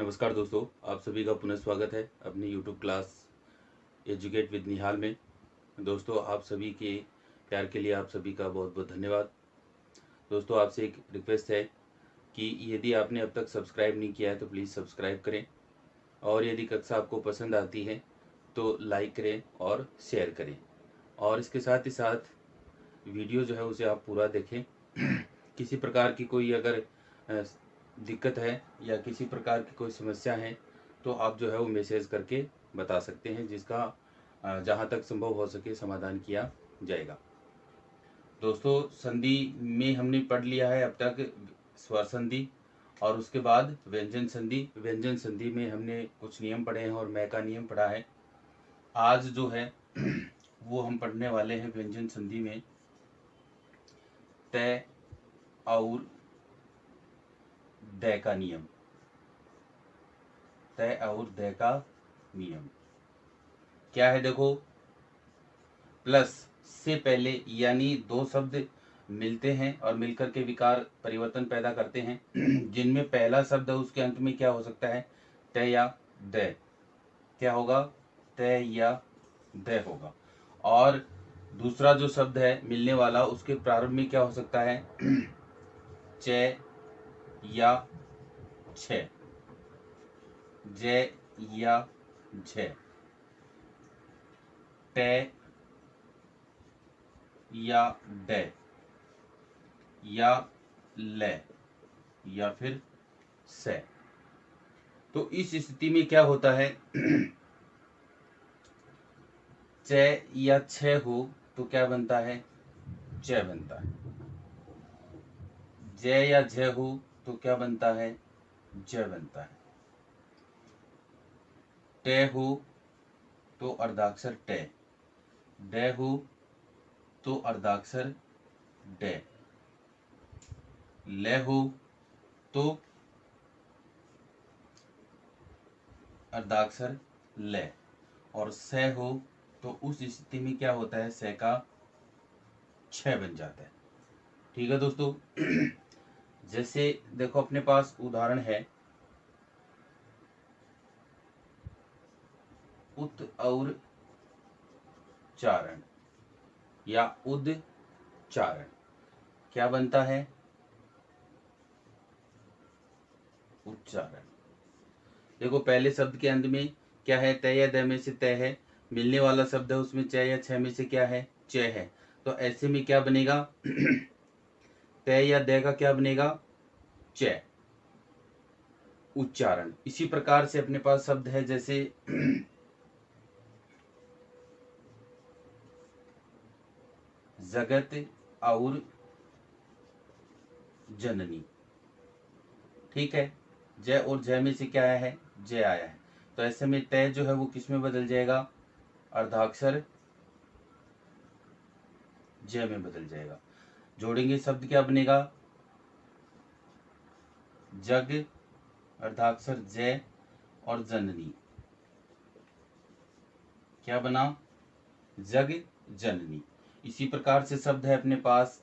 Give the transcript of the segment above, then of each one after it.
नमस्कार दोस्तों, आप सभी का पुनः स्वागत है अपनी यूट्यूब क्लास एजुकेट विद निहाल में। दोस्तों, आप सभी के प्यार के लिए आप सभी का बहुत बहुत धन्यवाद। दोस्तों, आपसे एक रिक्वेस्ट है कि यदि आपने अब तक सब्सक्राइब नहीं किया है तो प्लीज़ सब्सक्राइब करें, और यदि कक्षा आपको पसंद आती है तो लाइक करें और शेयर करें, और इसके साथ ही साथ वीडियो जो है उसे आप पूरा देखें। किसी प्रकार की कोई अगर दिक्कत है या किसी प्रकार की कोई समस्या है तो आप जो है वो मैसेज करके बता सकते हैं, जिसका जहाँ तक संभव हो सके समाधान किया जाएगा। दोस्तों, संधि में हमने पढ़ लिया है अब तक स्वर संधि, और उसके बाद व्यंजन संधि। व्यंजन संधि में हमने कुछ नियम पढ़े हैं और मैं का नियम पढ़ा है। आज जो है वो हम पढ़ने वाले हैं व्यंजन संधि में तय और दय का नियम। तय और दय का नियम क्या है? देखो, प्लस से पहले यानी दो शब्द मिलते हैं और मिलकर के विकार परिवर्तन पैदा करते हैं, जिनमें पहला शब्द है उसके अंत में क्या हो सकता है? तय या दय। क्या होगा? तय या दय होगा। और दूसरा जो शब्द है मिलने वाला, उसके प्रारंभ में क्या हो सकता है? च या छ, ज या झ, ट या ड, या ल, या फिर से। तो इस स्थिति में क्या होता है? च या छ हो तो क्या बनता है? च बनता है। ज या झ हो तो क्या बनता है? ज बनता है। ट हो तो अर्धाक्षर ट, ड हो तो अर्धाक्षर ड, ल हो तो अर्धाक्षर ल, और स हो तो उस स्थिति में क्या होता है? स का छ बन जाता है। ठीक है दोस्तों। जैसे देखो, अपने पास उदाहरण है उत और चारण या उदचारण। क्या बनता है? उच्चारण। देखो, पहले शब्द के अंत में क्या है? तय या द में से तय है, मिलने वाला शब्द है उसमें च या छ में से क्या है? च है। तो ऐसे में क्या बनेगा? तय या द का क्या बनेगा? च, उच्चारण। इसी प्रकार से अपने पास शब्द है जैसे जगत और जननी। ठीक है, ज और झ में से क्या आया है? ज आया है। तो ऐसे में तय जो है वो किस में बदल जाएगा? अर्धाक्षर ज में बदल जाएगा। जोड़ेंगे शब्द, क्या बनेगा? जग अर्धाक्षर ज और जननी। क्या बना? जग जननी। इसी प्रकार से शब्द है अपने पास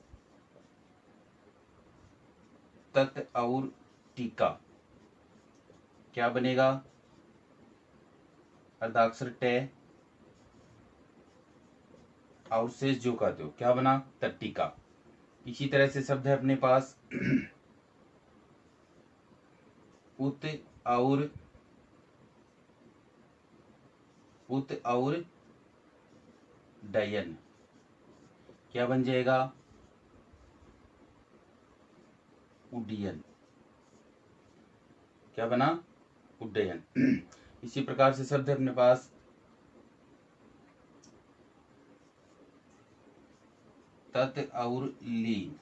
तत् और टीका। क्या बनेगा? अर्धाक्षर ट और शेष जो का दो, क्या बना? तट्टिका। इसी तरह से शब्द है अपने पास उत और डयन। क्या बन जाएगा? उड्डयन। क्या बना? उड्डयन। इसी प्रकार से शब्द है अपने पास तत् और लीन।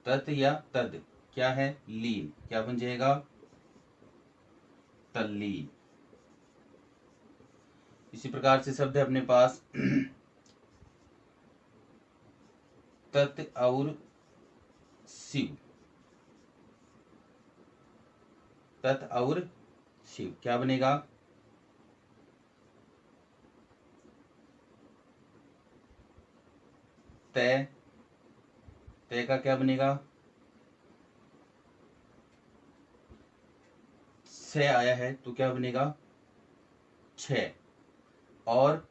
तत् या तद क्या है? लीन। क्या बन जाएगा? तल्लीन। इसी प्रकार से शब्द है अपने पास तत् और शिव। तत् और शिव क्या बनेगा? तय। तय का क्या बनेगा? से आया है तो क्या बनेगा, छ, और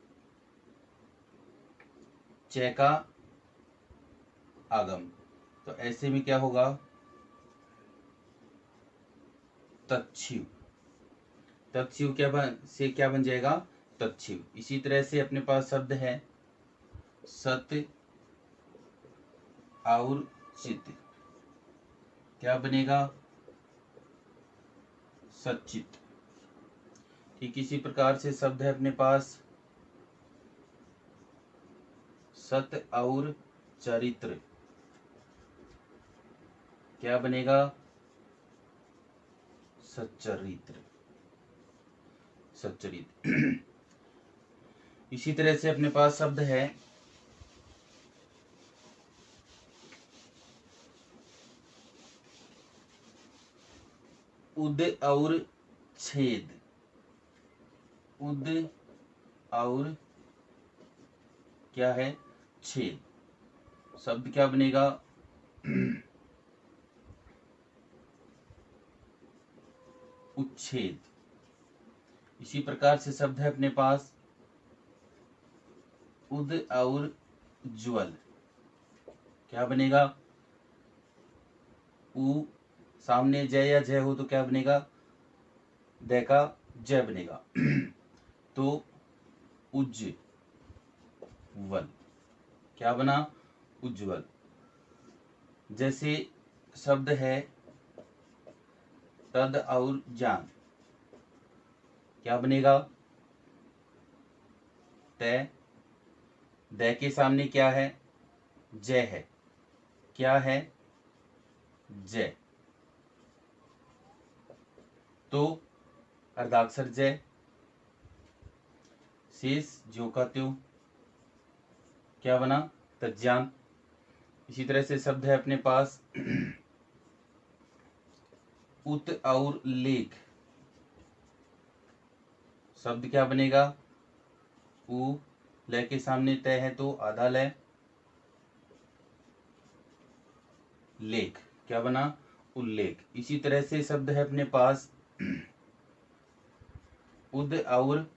च का आगम, तो ऐसे में क्या होगा, तच्छिव। तच्छिव क्या बन जाएगा, तच्छिव। इसी तरह से अपने पास शब्द है सत्य और चित, क्या बनेगा, सच्चित। ठीक इसी प्रकार से शब्द है अपने पास सत्य और चरित्र, क्या बनेगा, सच्चरित्र, सच्चरित्र। इसी तरह से अपने पास शब्द है उद और छेद, उद और क्या है, छेद। शब्द क्या बनेगा, उच्छेद। इसी प्रकार से शब्द है अपने पास उद और ज्वल, क्या बनेगा, उ सामने जय या जय हो तो क्या बनेगा, द का जय बनेगा। तो उज्जवल, क्या बना, उज्जवल। जैसे शब्द है तद और जान, क्या बनेगा, तय, द के सामने क्या है, जय है, क्या है, जय, तो अर्धाक्षर जय, शेष ज्यों का त्यों, क्या बना, तज्जान। इसी तरह से शब्द है अपने पास उत और लेख, शब्द क्या बनेगा, उ, लय के सामने तय है तो आधा लय, लेख, क्या बना, उल्लेख। इसी तरह से शब्द है अपने पास उद और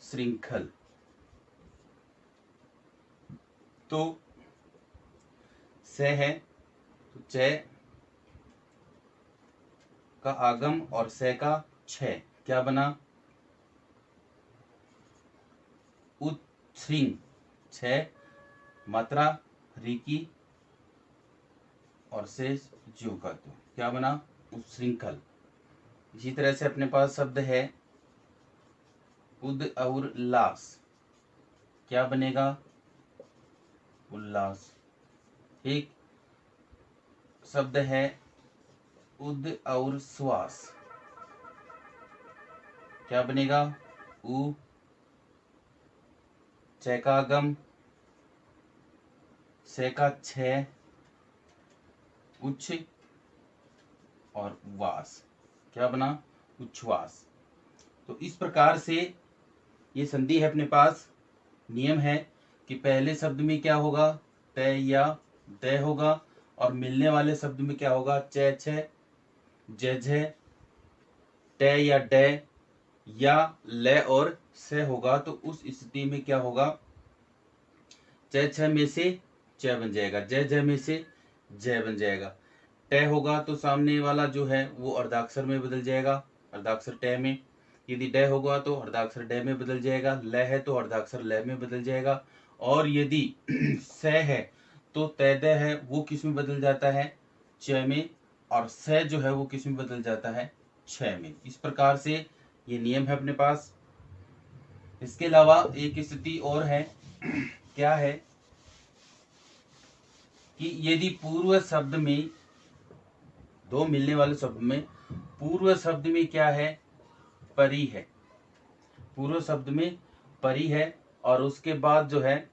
श्रृंखल, तो स है तो च का आगम और से का छ, क्या बना, उत्श्रिंग, छ मात्रा री की और शेष ज्यों का त्यों, क्या बना, उत्श्रृंखल। इसी तरह से अपने पास शब्द है उद और लास, क्या बनेगा, उल्लास। ठीक, शब्द है उद और श्वास, क्या बनेगा, उ, च का आगम, से का छ, उच्च और वास, क्या बना, उच्छ्वास। तो इस प्रकार से ये संधि है अपने पास। नियम है कि पहले शब्द में क्या होगा, तय या द होगा, और मिलने वाले शब्द में क्या होगा, च छ, ज झ, ट या ड या ल और स होगा। तो उस स्थिति में क्या होगा, च छ में से च बन जाएगा, ज झ में से ज बन जाएगा। ट होगा तो सामने वाला जो है वो अर्धाक्षर में बदल जाएगा, अर्धाक्षर ट में। यदि ड होगा तो अर्धाक्षर ड में बदल जाएगा, ल है तो अर्धाक्षर ल में बदल जाएगा, और यदि स है तो तैद है वो किस में बदल जाता है, च में, और स जो है वो किस में बदल जाता है, छ में। इस प्रकार से ये नियम है अपने पास। इसके अलावा एक स्थिति और है, क्या है कि यदि पूर्व शब्द में, दो मिलने वाले शब्द में पूर्व शब्द में क्या है, परी है, पूर्व शब्द में परी है, और उसके बाद जो है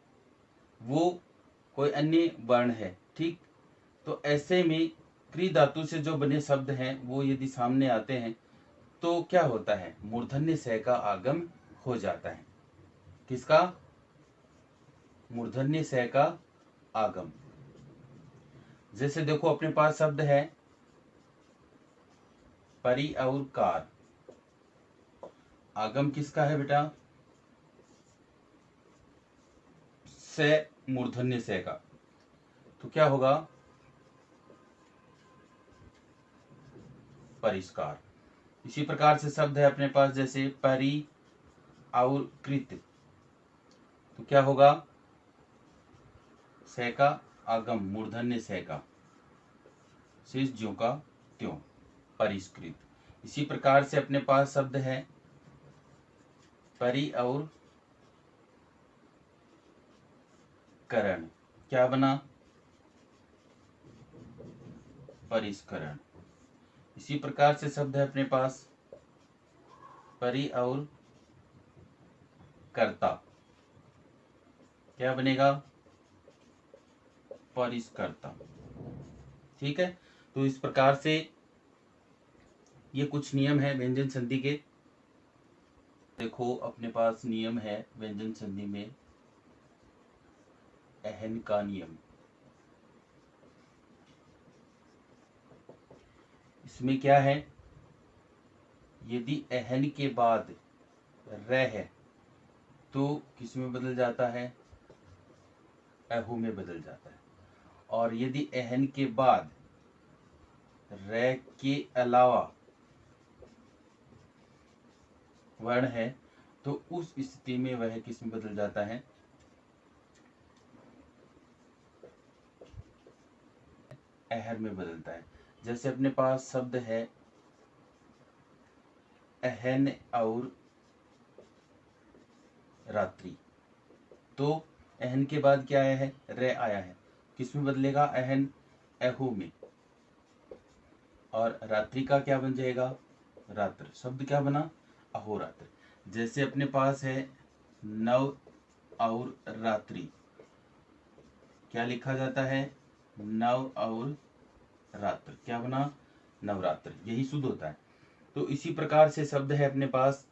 वो कोई अन्य वर्ण है, ठीक। तो ऐसे में क्री धातु से जो बने शब्द हैं वो यदि सामने आते हैं तो क्या होता है, मूर्धन्य स का आगम हो जाता है। किसका, मूर्धन्य स का आगम। जैसे देखो अपने पास शब्द है परी और कार, आगम किसका है बेटा? से, मूर्धन्य से का। तो क्या होगा? परिष्कार। इसी प्रकार से शब्द है अपने पास जैसे परि और कृत, तो क्या होगा? से का आगम, मूर्धन्य से का, शेष ज्यों का त्यों, परिष्कृत। इसी प्रकार से अपने पास शब्द है परि और करण, क्या बना? परिष्करण। इसी प्रकार से शब्द है अपने पास परि और कर्ता, क्या बनेगा? परिष्कर्ता। ठीक है, तो इस प्रकार से ये कुछ नियम है व्यंजन संधि के। देखो अपने पास नियम है व्यंजन संधि में, अहन का नियम। इसमें क्या है? यदि अहन के बाद र है तो किस में बदल जाता है? अहू में बदल जाता है। और यदि अहन के बाद र के अलावा वर्ण है तो उस स्थिति में वह किस में बदल जाता है? अहर में बदलता है। जैसे अपने पास शब्द है अहन और रात्रि, तो अहन के बाद क्या आया है? रे आया है, किस में बदलेगा? अहन, अहू में। और रात्रि का क्या बन जाएगा? रात्र। शब्द क्या बना? अहोरात्र। जैसे अपने पास है नव और रात्रि, क्या लिखा जाता है? नव और रात्र, क्या बना? नवरात्र। यही शुद्ध होता है। तो इसी प्रकार से शब्द है अपने पास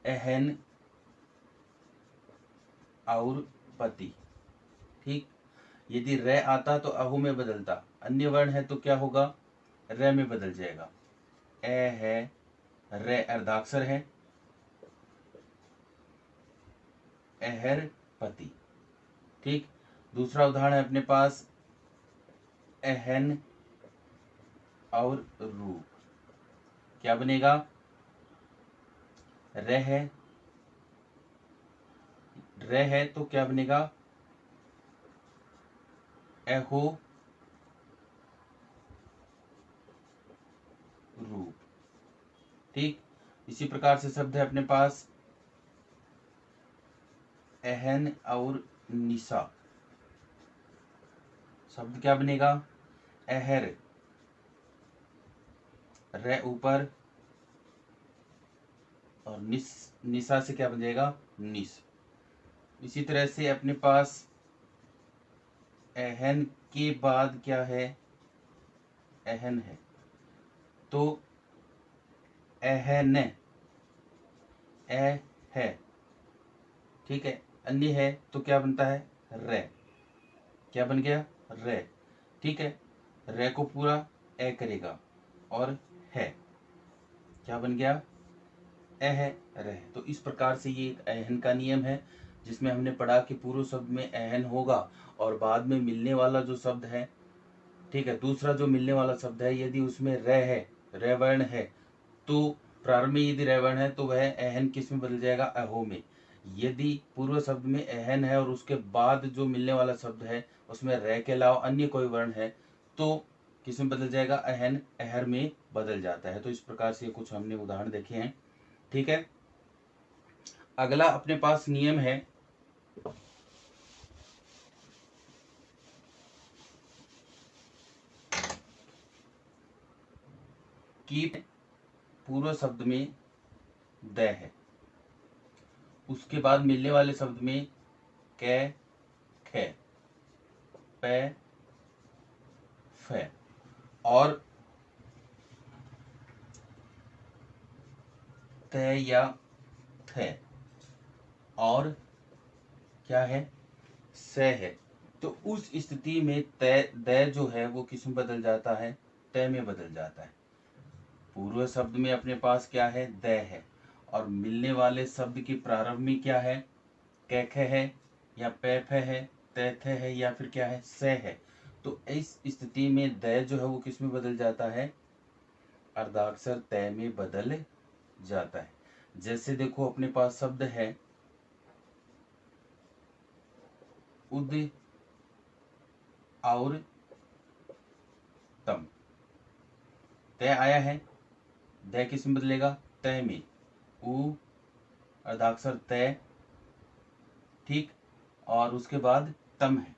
अहन और पति। ठीक, यदि रे आता तो अहू में बदलता, अन्य वर्ण है तो क्या होगा? रे में बदल जाएगा। ए है, रे अर्धाक्षर है, अहर पति। ठीक, दूसरा उदाहरण है अपने पास अहन और रूप, क्या बनेगा? रे है तो क्या बनेगा? अहो रूप। ठीक, इसी प्रकार से शब्द है अपने पास अहन और निशा, शब्द क्या बनेगा? अहर, रे ऊपर और निशा से क्या बन जाएगा? निश। इसी तरह से अपने पास अहन के बाद क्या है? अहन है तो अहन, ए है। ठीक है, अन्य है तो क्या बनता है? रे, क्या बन गया? रे। ठीक है, रे को पूरा ए करेगा और है, क्या बन गया? अह रह। तो इस प्रकार से ये एक अहन का नियम है, जिसमें हमने पढ़ा कि पूर्व शब्द में अहन होगा और बाद में मिलने वाला जो शब्द है, ठीक है, दूसरा जो मिलने वाला शब्द है, यदि उसमें र है, र वर्ण है, तो प्रारंभ में यदि र वर्ण है तो वह अहन किस में बदल जाएगा? अहो में। यदि पूर्व शब्द में अहन है और उसके बाद जो मिलने वाला शब्द है उसमें र के अलावा अन्य कोई वर्ण है तो किस में बदल जाएगा? अहन, अहर में बदल जाता है। तो इस प्रकार से कुछ हमने उदाहरण देखे हैं। ठीक है, अगला अपने पास नियम है कि पूर्व शब्द में द है, उसके बाद मिलने वाले शब्द में कै, खे, पै, फै और तय या थे और क्या है? स है। तो उस स्थिति में तय द जो है वो किस में बदल जाता है? तय में बदल जाता है। पूर्व शब्द में अपने पास क्या है, द है, और मिलने वाले शब्द की प्रारंभ में क्या है, कैख है या पैफ है, तैथ है या फिर क्या है, से है। तो इस स्थिति में द जो है वो किस में बदल जाता है, अर्धाक्षर तय में बदल जाता है। जैसे देखो अपने पास शब्द है उद और तम, तय आया है, द किस में बदलेगा, तय में, उ अर्धाक्षर तय, ठीक, और उसके बाद तम है,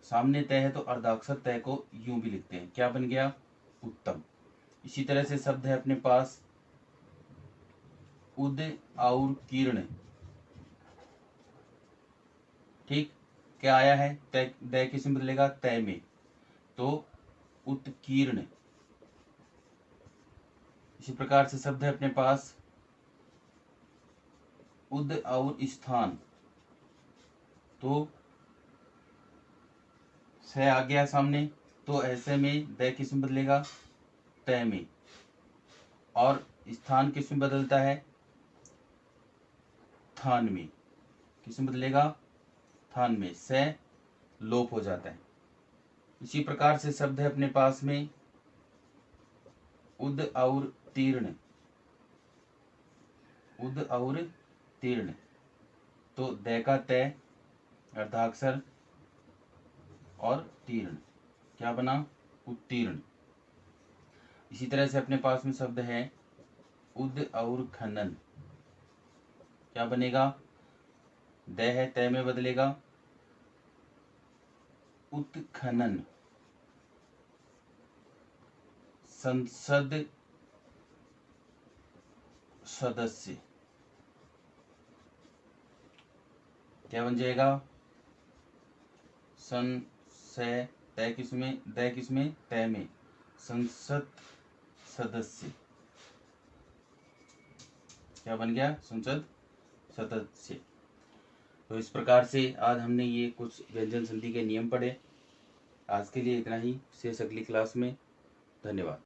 सामने तय है तो अर्धाक्षर तय को यूं भी लिखते हैं, क्या बन गया, उत्तम। इसी तरह से शब्द है अपने पास उद और कीर्ण, ठीक, क्या आया है, तय, द किस में बदलेगा, तय में, तो उत्कीर्ण। इसी प्रकार से शब्द है अपने पास उद और स्थान, तो से आ गया सामने, तो ऐसे में द किस में बदलेगा, तय में, और स्थान किस में बदलता है, थान में, किस में बदलेगा, थान में, से लोप हो जाता है। इसी प्रकार से शब्द है अपने पास में उद और तीर्ण, उद और तीर्ण, तो द का तय, अर्धाक्षर और तीर्ण, क्या बना, उत्तीर्ण। इसी तरह से अपने पास में शब्द है उद और खनन, क्या बनेगा, द है तय में बदलेगा, उत्खनन। संसद सदस्य, क्या बन जाएगा, सन से तय किसमें, द किसमें, तय में, संसद सदस्य, क्या बन गया, संसद सदस्य। तो इस प्रकार से आज हमने ये कुछ व्यंजन संधि के नियम पढ़े। आज के लिए इतना ही, शेष अगली क्लास में। धन्यवाद।